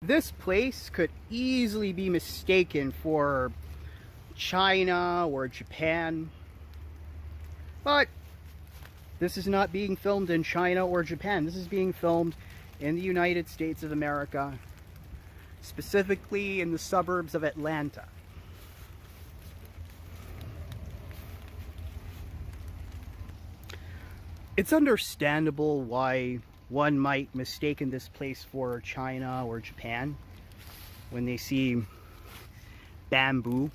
This place could easily be mistaken for China or Japan, but this is not being filmed in China or Japan. This is being filmed in the United States of America, specifically in the suburbs of Atlanta. It's understandable why one might mistaken this place for China or Japan when they see bamboo,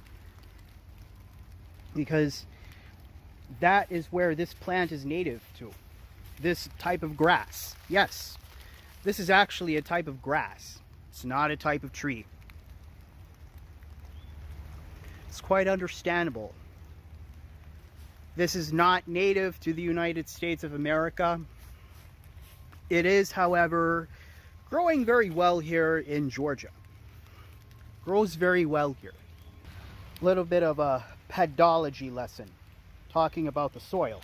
because that is where this plant is native to. This type of grass. Yes, this is actually a type of grass. It's not a type of tree. It's quite understandable. This is not native to the United States of America. It is, however, growing very well here in Georgia. Grows very well here. A little bit of a pedology lesson, talking about the soil.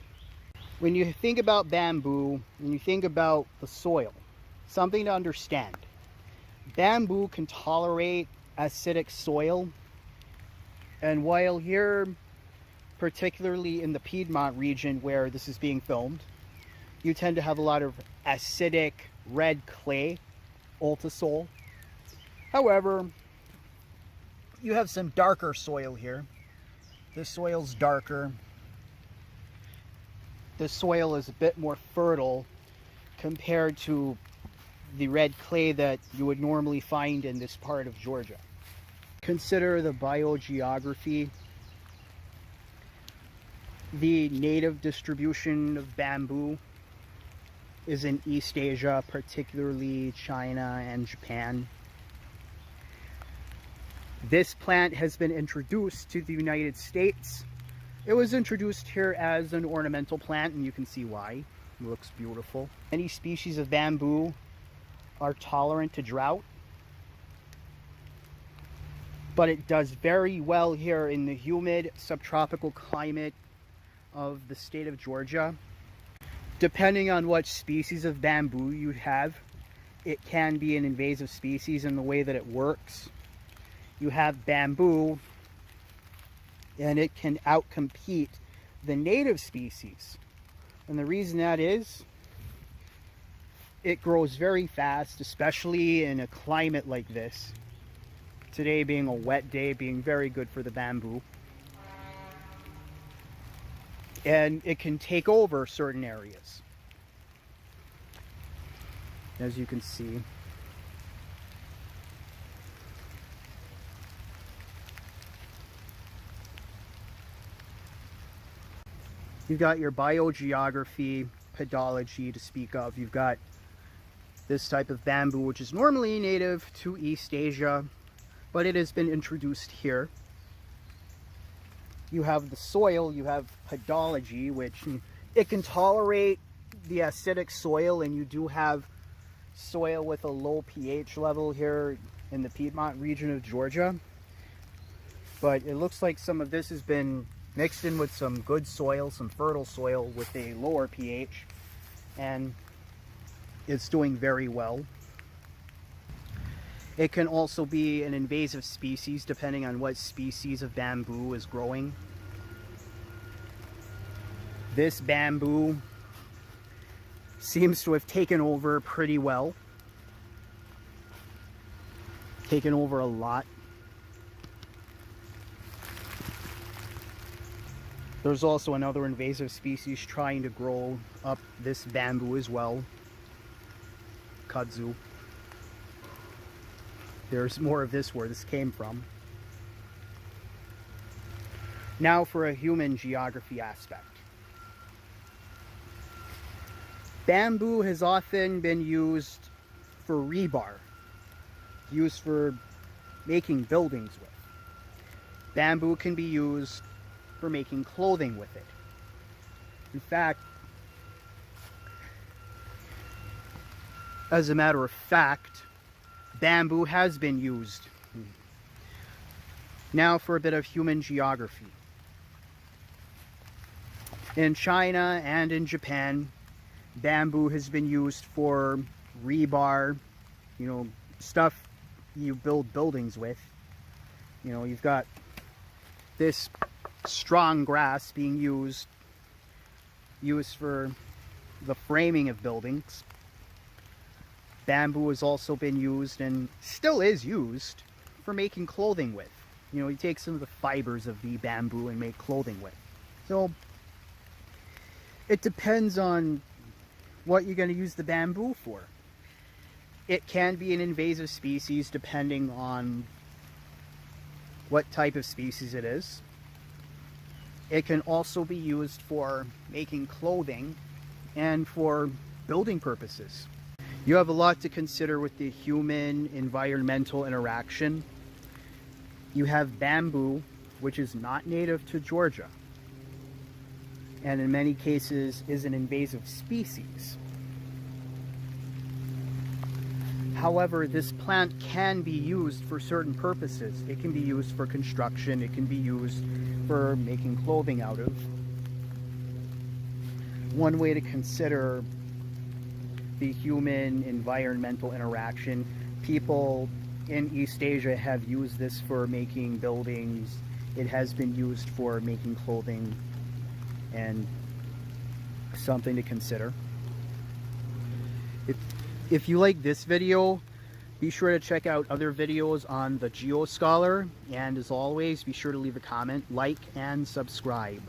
When you think about bamboo, when you think about the soil, something to understand. Bamboo can tolerate acidic soil, and while here, particularly in the Piedmont region where this is being filmed, you tend to have a lot of acidic red clay, ultisol. However, you have some darker soil here. This soil's darker. The soil is a bit more fertile compared to the red clay that you would normally find in this part of Georgia. Consider the biogeography. The native distribution of bamboo is in East Asia, particularly China and Japan. This plant has been introduced to the United States. It was introduced here as an ornamental plant, and you can see why. It looks beautiful. Many species of bamboo are tolerant to drought, but it does very well here in the humid subtropical climate of the state of Georgia. Depending on what species of bamboo you have, it can be an invasive species in the way that it works. You have bamboo, and it can outcompete the native species. And the reason that is, it grows very fast, especially in a climate like this. Today being a wet day, being very good for the bamboo. And it can take over certain areas, as you can see. You've got your biogeography, pedology to speak of. You've got this type of bamboo, which is normally native to East Asia, but it has been introduced here. You have the soil, you have pedology, which it can tolerate the acidic soil, and you do have soil with a low pH level here in the Piedmont region of Georgia. But it looks like some of this has been mixed in with some good soil, some fertile soil with a lower pH, and it's doing very well. It can also be an invasive species depending on what species of bamboo is growing. This bamboo seems to have taken over pretty well. Taken over a lot. There's also another invasive species trying to grow up this bamboo as well. Kudzu. There's more of this where this came from. Now for a human geography aspect. Bamboo has often been used for rebar, used for making buildings with. Bamboo can be used for making clothing with it. In fact, as a matter of fact, bamboo has been used. Now for a bit of human geography. In China and in Japan, bamboo has been used for rebar, you know, stuff you build buildings with. You know, you've got this strong grass being used for the framing of buildings. Bamboo has also been used, and still is used, for making clothing with. You know, you take some of the fibers of the bamboo and make clothing with. So it depends on what you're going to use the bamboo for. It can be an invasive species depending on what type of species it is. It can also be used for making clothing and for building purposes. You have a lot to consider with the human-environmental interaction. You have bamboo, which is not native to Georgia, and in many cases is an invasive species. However, this plant can be used for certain purposes. It can be used for construction, it can be used for making clothing out of. One way to consider the human-environmental interaction, people in East Asia have used this for making buildings. It has been used for making clothing, and something to consider. If you like this video, be sure to check out other videos on the Geoscholar, and as always, be sure to leave a comment, like, and subscribe.